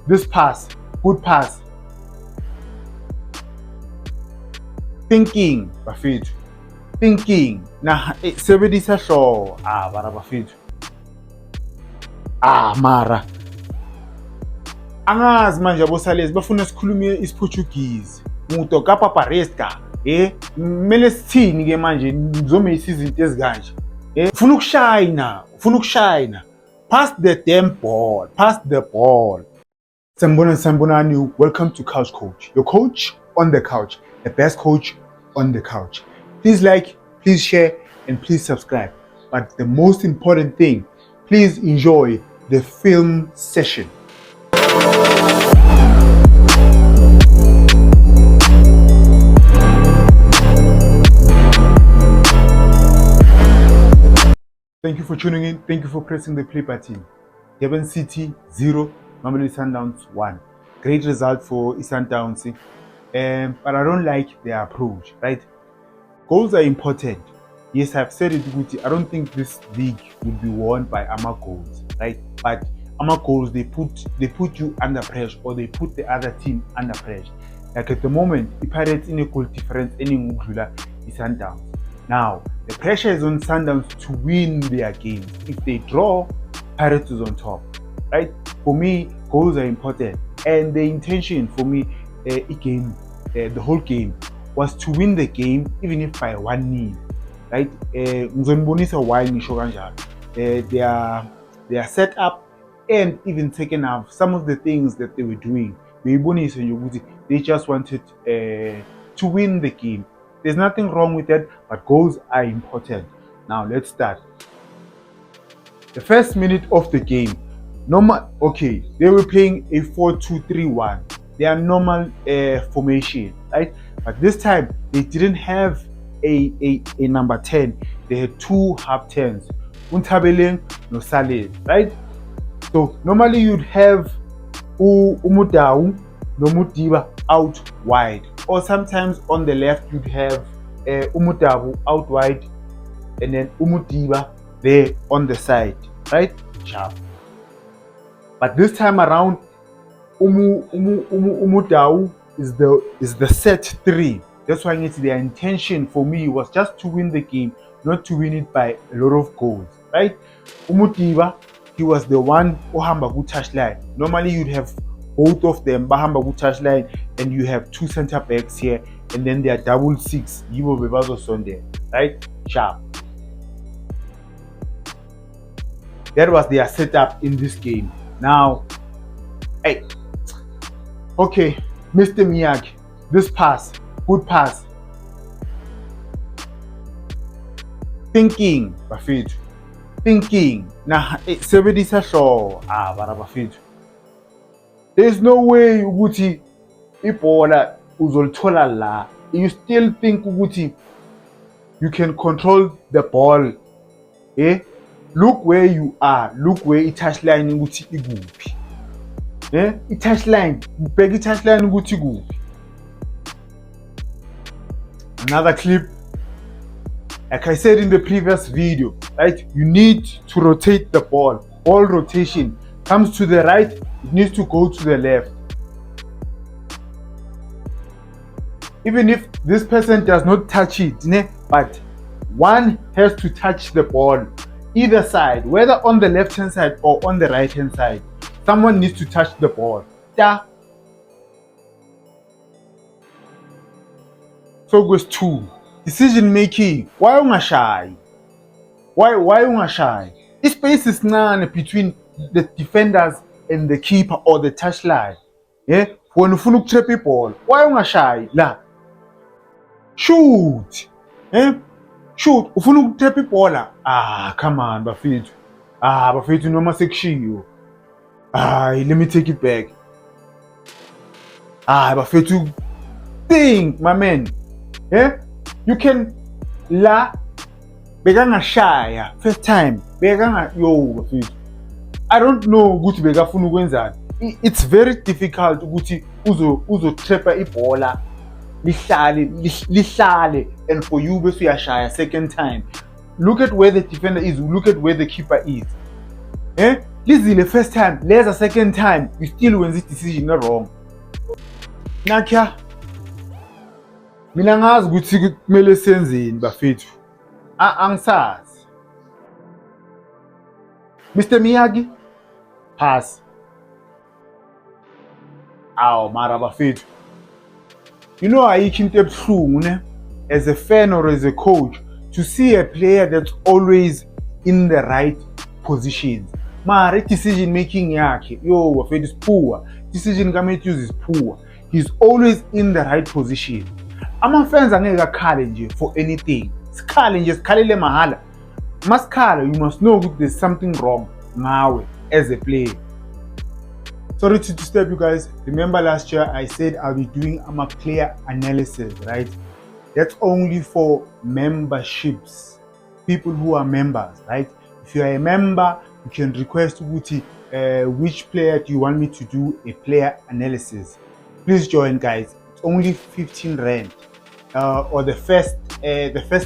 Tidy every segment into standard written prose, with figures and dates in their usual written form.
This pass, good pass. Thinking, bafethu. Thinking. Na sebedisa hlooho. Bara bafethu. Mara. Angazi manje abosalezi bafuna sikhulume isiPortuguese. Muto kapapa resta. Kumele sithini ke manje ngizomeyisa izinto ezikanje. Ufuna ukushayina. Pass the damn ball. Pass the ball. Sanibonani, welcome to Couch Coach. Your coach on the couch. The best coach on the couch. Please like, please share, and please subscribe. But the most important thing, please enjoy the film session. Thank you for tuning in. Thank you for pressing the play button. Durban City 0, Mamelodi Sundowns 1. Great result for Sundowns, but I don't like their approach, right? Goals are important. Yes, I've said it, I don't think this league will be won by Ama goals, right? But Ama goals, they put you under pressure, or they put the other team under pressure. Like at the moment, the Pirates in a goal difference, any Mugula is Sundowns. Now, the pressure is on Sundowns to win their games. If they draw, Pirates is on top, right? For me, goals are important. And the intention for me, the whole game, was to win the game, even if by 1-0, right? Ngizonibonisa why ngisho kanjalo. Their setup and even taking off some of the things that they were doing. They just wanted to win the game. There's nothing wrong with that, but goals are important. Now let's start. The first minute of the game, they were playing a 4-2-3-1. Their normal formation, right? But this time they didn't have a number 10. They had two half 10s, Untabeleng no Saleh, right? So normally you'd have Umudau no Mudiba out wide, or sometimes on the left you'd have Umudabu out wide and then Umudiba there on the side, right? Sharp. But this time around, Umudau is the set 3. That's why their intention for me was just to win the game, not to win it by a lot of goals, right? Umudiba, he was the one who hamba ku touchline. Normally you'd have both of them bahamba ku touchline, and you have two center backs here, and then they are double 6. Yibo bebazo Sunday, right? Sharp. That was their setup in this game. Now, Mr. Miyagi, this pass, good pass. Thinking, bafethu. Thinking. Na sebedisa hlooho. Bara bafethu. There's no way ukuthi ibhola uzolithola la. You still think ukuthi you can control the ball. Look where you are. Look where i-touchline ukuthi ikuphi. I-touchline, ubheka i-touchline ukuthi ikuphi. Another clip. Like I said in the previous video, right? You need to rotate the ball. Ball rotation comes to the right, it needs to go to the left. Even if this person does not touch it, but one has to touch the ball, either side, whether on the left hand side or on the right hand side. Someone needs to touch the ball. So goes 2. Decision making. Why ungashayi? Why ungashayi? Space is none between the defenders and the keeper or the touchline. When ufuna ukutrap iball, why ungashayi la? Shoot. Shoot, ufuna ukutrap iball. Come on, bafethu. Bafethu noma sekushiyo. Let me take it back. Bafethu, think, my man. You can la bekangashaya first time bafethu. I don't know ukuthi bekafuna ukwenzani. It's very difficult ukuthi uzotrapper ibhola lihlale and for you bese uyashaya second time. Look at where the defender is, look at where the keeper is. lizile first time, leza second time, you still wenza decision wrong. Nakya mina ngazi ukuthi kumele senzeni bafethu. Angisazi. Mr. Miyagi, pass. Aw mara bafethu. You know ayikho into ebuhlungu ne as a fan or as a coach to see a player that's always in the right positions. Mara decision making yakhe yo bafethu is poor. Decision kaMatthews is poor. He's always in the right position. Ama-fans angeke akhale nje for anything. Sikhale nje, sikhalele mahala. Masikhala, you must know that there's something wrong ngawe as a player. Sorry to disturb you guys. Remember last year I said I'll be doing a player analysis, right? That's only for memberships. People who are members, right? If you are a member, you can request which player do you want me to do a player analysis. Please join, guys. It's only 15 rand. Or the first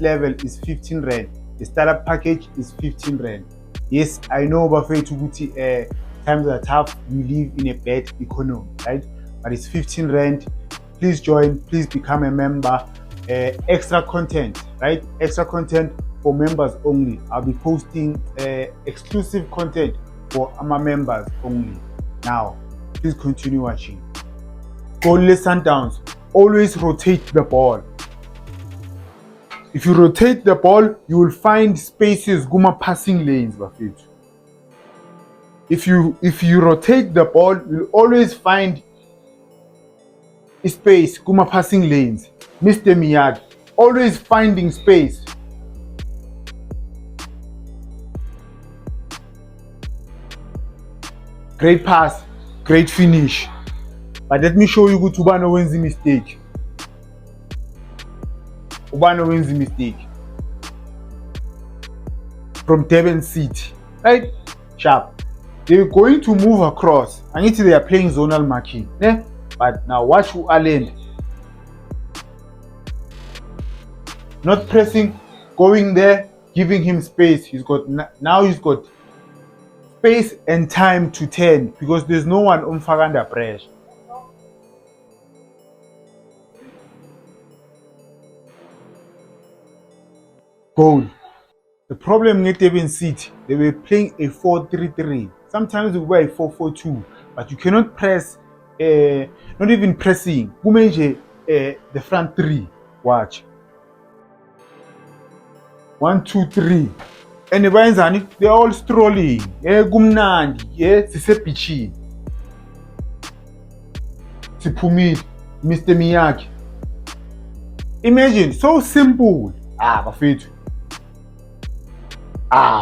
level is 15 rand. The startup package is 15 rand. Yes, I know bafethu times are tough, we live in a bad economy, right? But it's 15 rand. Please join, please become a member. Extra content, right? Extra content for members only. I'll be posting exclusive content for my members only. Now, please continue watching. Goalless Sundowns, always rotate the ball. If you rotate the ball, you will find spaces, guma passing lanes, bafethu. If you rotate the ball, you'll always find a space, guma passing lanes. Mr. Miyagi, always finding space. Great pass, great finish. But let me show you good Ubano wins the mistake. Ubano wins the mistake. From Durban City. Right? Sharp. They're going to move across. I need to they are playing zonal marking. Yeah? But now watch who Allen. Not pressing, going there, giving him space. He's got space and time to turn because there's no one on under pressure. Goal. The problem with Durban City, they were playing a 4-3-3. Sometimes they were a 4-4-2, but you cannot press, not even pressing. The front three. Watch. 1, 2, 3. And they're all strolling. Gumnandi. Sisepichi. Sipumid. Mr. Miyagi. Imagine, so simple. Bafethu.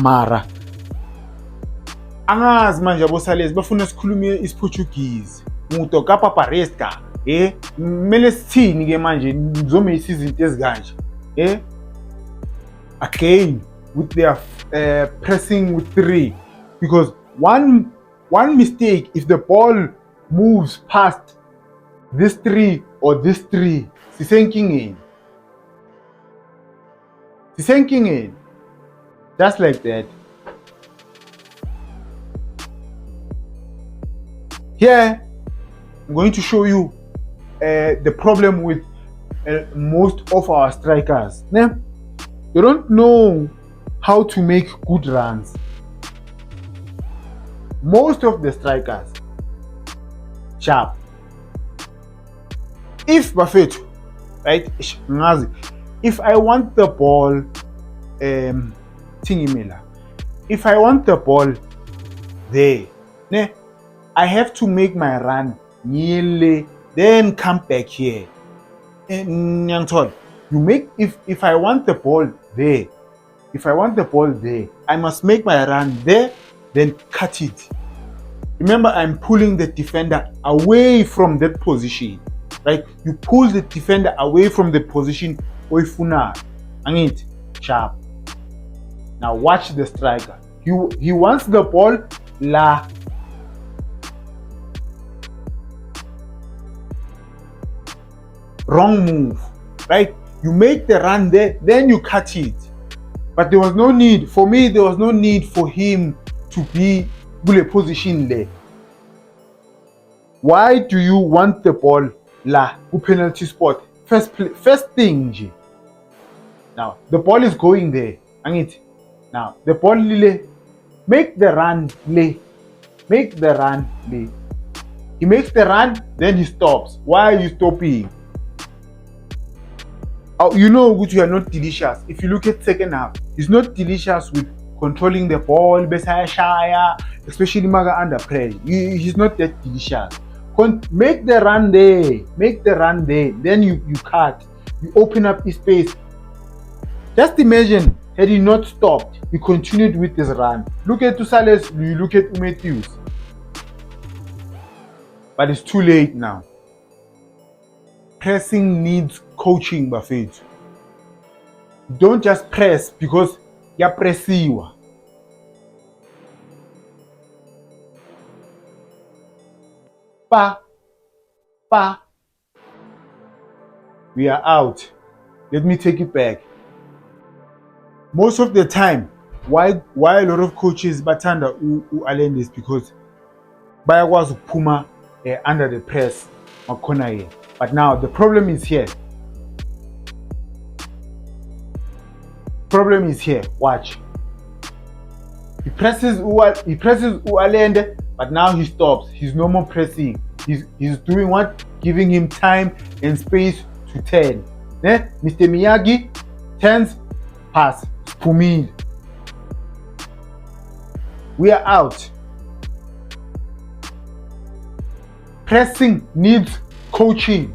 Mara. Angazi manje abosalezi bafuna sikhulume isiPortuguese. Muto kapa pareska. Kumele sithini ke manje ngizome izinto ezikanje. Again with their pressing with 3 because one mistake if the ball moves past this 3 or this 3 sisenking in just like that. Here I'm going to show you the problem with most of our strikers. They don't know how to make good runs. Most of the strikers, sharp. If bafethu, right? If I want the ball, if I want the ball there, I have to make my run nearly, then come back here. You make if I want the ball there, I must make my run there, then cut it. Remember, I'm pulling the defender away from that position. Right? You pull the defender away from the position oifuna. Angit sharp. Now watch the striker. He wants the ball la. Wrong move. Right? You make the run there, then you cut it. But there was no need, for me, there was no need for him to be kule position le. Why do you want the ball la penalty spot? First thing nje. Now the ball is going there. Angithi. Now the ball le, make the run le. Make the run le. He makes the run, then he stops. Why are you stopping? You know you are not delicious. If you look at second half, he's not delicious with controlling the ball, especially Maga under pressure. He's not that delicious. Make the run there. Make the run there. Then you cut. You open up his space. Just imagine, had he not stopped, he continued with his run. Look at Tusales, you look at Matthews. But it's too late now. Pressing needs coaching, Bafethu. Don't just press because you're pressiwa. We are out. Let me take it back. Most of the time, why a lot of coaches batanda who allen this because bayakwazi ukuphuma under the press makhona here. But now the problem is here. Problem is here. Watch. He presses Ualende, but now he stops. He's no more pressing. He's doing what? Giving him time and space to turn. Mr. Miyagi turns, pass. Pumid. We are out. Pressing needs coaching.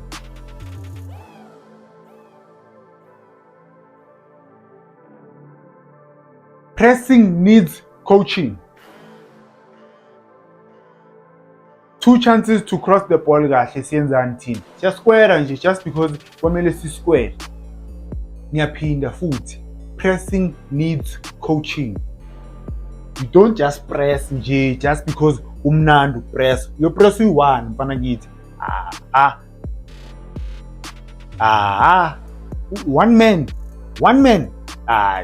Pressing needs coaching. 2 chances to cross the ball kahle siyenza until. Just square nje just because kwamele si square. Ngiyaphinda futhi. Pressing needs coaching. You don't just press nje just because umnandi press. You press u1 mfana kithi. One man.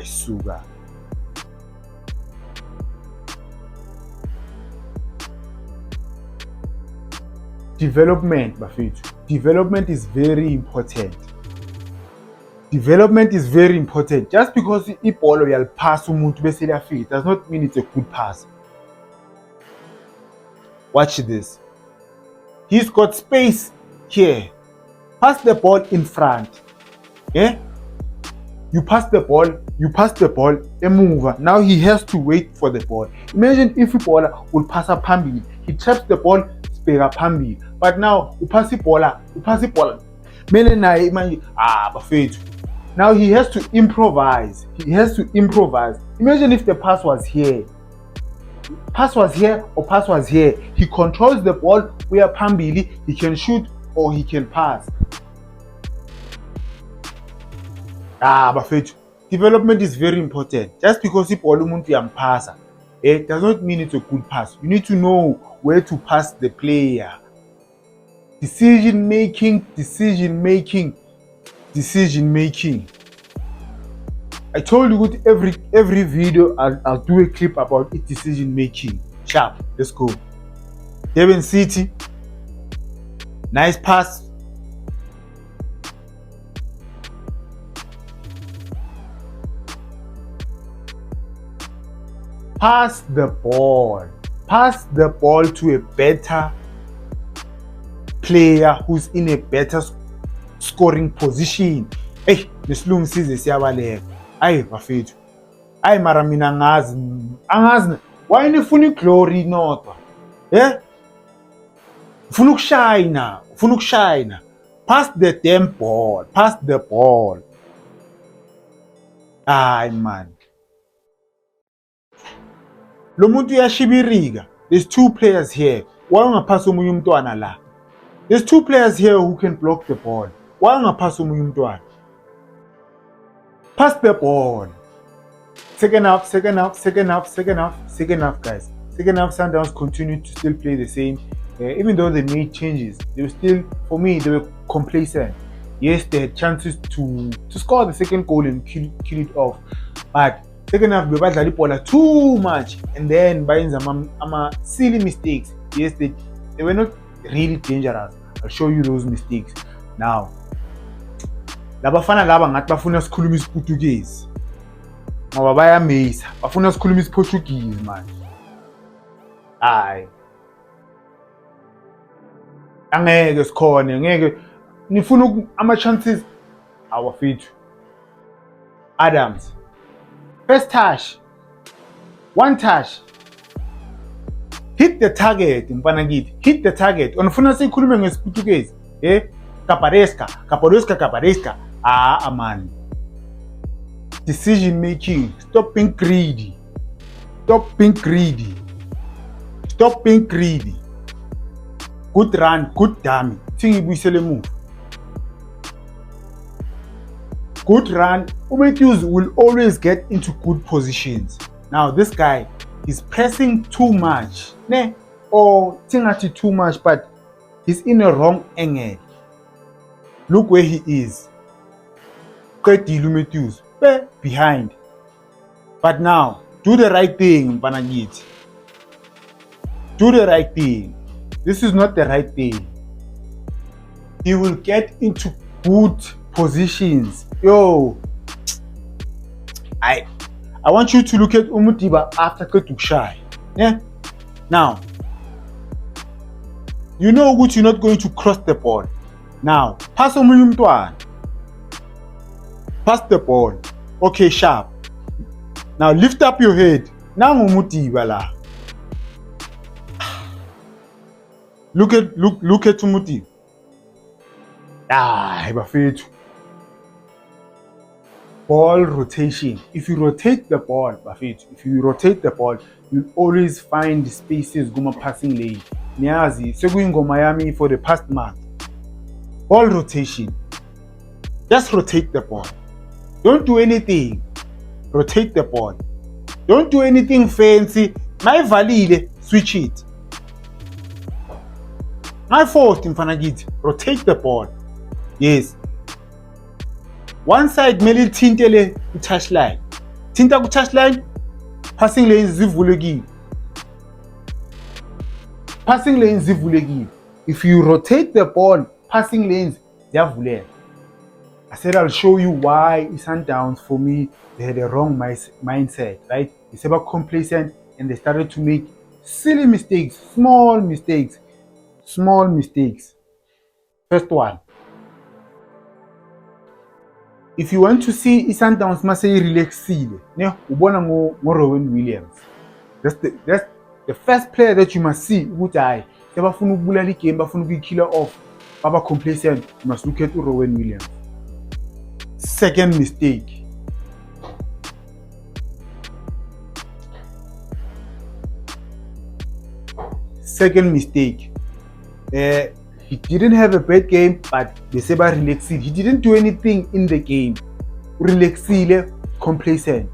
Sugar. Development, Bafethu. Development is very important. Development is very important. Just because ibhola uyaliphasa umuntu bese liyafika does not mean it's a good pass. Watch this. He's got space here. Pass the ball in front. Yeah? You pass the ball, and move. Now he has to wait for the ball. Imagine if ibhola will pass up phambili. He traps the ball, spera phambili. But now pass ibhola. Mele naye manje Bafethu. Now he has to improvise. Imagine if the pass was here. Pass was here. He controls the ball. We are phambili. He can shoot or he can pass. Bafethu. Development is very important. Just because ibhola umuntu uyampasa, it does not mean it's a good pass. You need to know where to pass the player. Decision making. I told you with every video I'll do a clip about decision making. Sharp. Let's go. Durban City. Nice pass. Pass the ball to a better player who's in a better scoring position. Hey, lesilungu size siyabaleka. Ayi Bafethu. Ayi mara mina angazi. Why nifuna iglory nodwa? Ufuna ukushayina. Pass the damn ball. Ayi man. Lo muntu uyashibirika. There's 2 players here. Why ungaphasa omunye umntwana la? There's 2 players here who can block the ball. Why ungaphasa omunye umntwana? Pass the ball. Second half, guys. Second half, Sundowns continued to still play the same. Even though they made changes, they were still, for me, they were complacent. Yes, they had chances to score the second goal and kill it off. But Second half bebadlala ibhola too much and then bayenza ama silly mistakes. Yes, they were not really dangerous. I'll show you those mistakes now. Labafana laba ngathi bafuna sikhuluma isiPortuguese ngoba bayamisa, bafuna sikhuluma isiPortuguese manje. Hayi, angeke sikhone, ngeke nifuna ama chances awafithu. Adams, first touch, one touch, hit the target mfana kithi, hit the target. Unifuna sikhulume ngesiPortuguese Caparesca. Man. Decision making. Stop being greedy. Good run, good dummy. Thingibuyisele move. Good run. Matthews will always get into good positions. Now this guy is pressing too much. Or thingathi too much, but he's in a wrong angle. Look where he is. Matthews behind. But now, do the right thing, Mpanagit. Do the right thing. This is not the right thing. He will get into good positions. Yo, I want you to look at Umutiba after Ketukshay. Yeah. Now, you know what, you're not going to cross the ball. Now, pass the ball. Okay, sharp. Now lift up your head. Now Umutiba la. Look at Umuti. Bafethu. Ball rotation. If you rotate the ball, Bafethu, you'll always find spaces guma passing lane. Niyazi sekuyingo Miami for the past month. Ball rotation. Just rotate the ball. Don't do anything. Rotate the ball. Don't do anything fancy. My valile, switch it. My fault, Mfanagit. Rotate the ball. Yes. One side mele tintele touch line. Tinta ku touch line. Passing lanes zivulekile. If you rotate the ball, passing lanes ziyavuleka. I said I'll show you why Sundowns, for me, they had a wrong mindset, right? They were complacent and they started to make silly mistakes, small mistakes. First one. If you want to see Sundowns mase relaxile, ubona ngo Rowan Williams. That's the first player that you must see. Ukuthi sebafuna ukubulala igame, bafuna ukuyikiller off, baba complacent. You must look at Rowan Williams. Second mistake. He didn't have a bad game, but they say about relaxing. He didn't do anything in the game. Relaxile, complacent.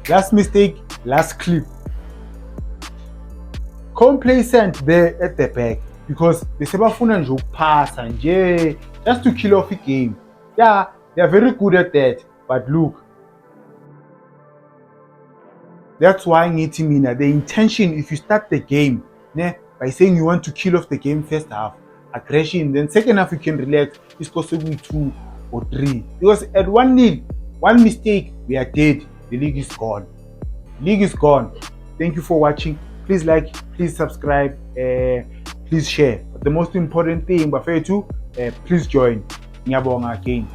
Last mistake, last clip. Complacent there at the back because they say bafuna nje ukupasa nje just to kill off the game. Yeah, they are very good at that, but look. That's why the intention, if you start the game by saying you want to kill off the game first half, aggression, then second half you can relax, it's possibly 2 or 3. Because at 1-0, one mistake, we are dead. The league is gone. Thank you for watching. Please like, please subscribe, please share. But the most important thing, Bafethu, please join. Ngiyabonga again.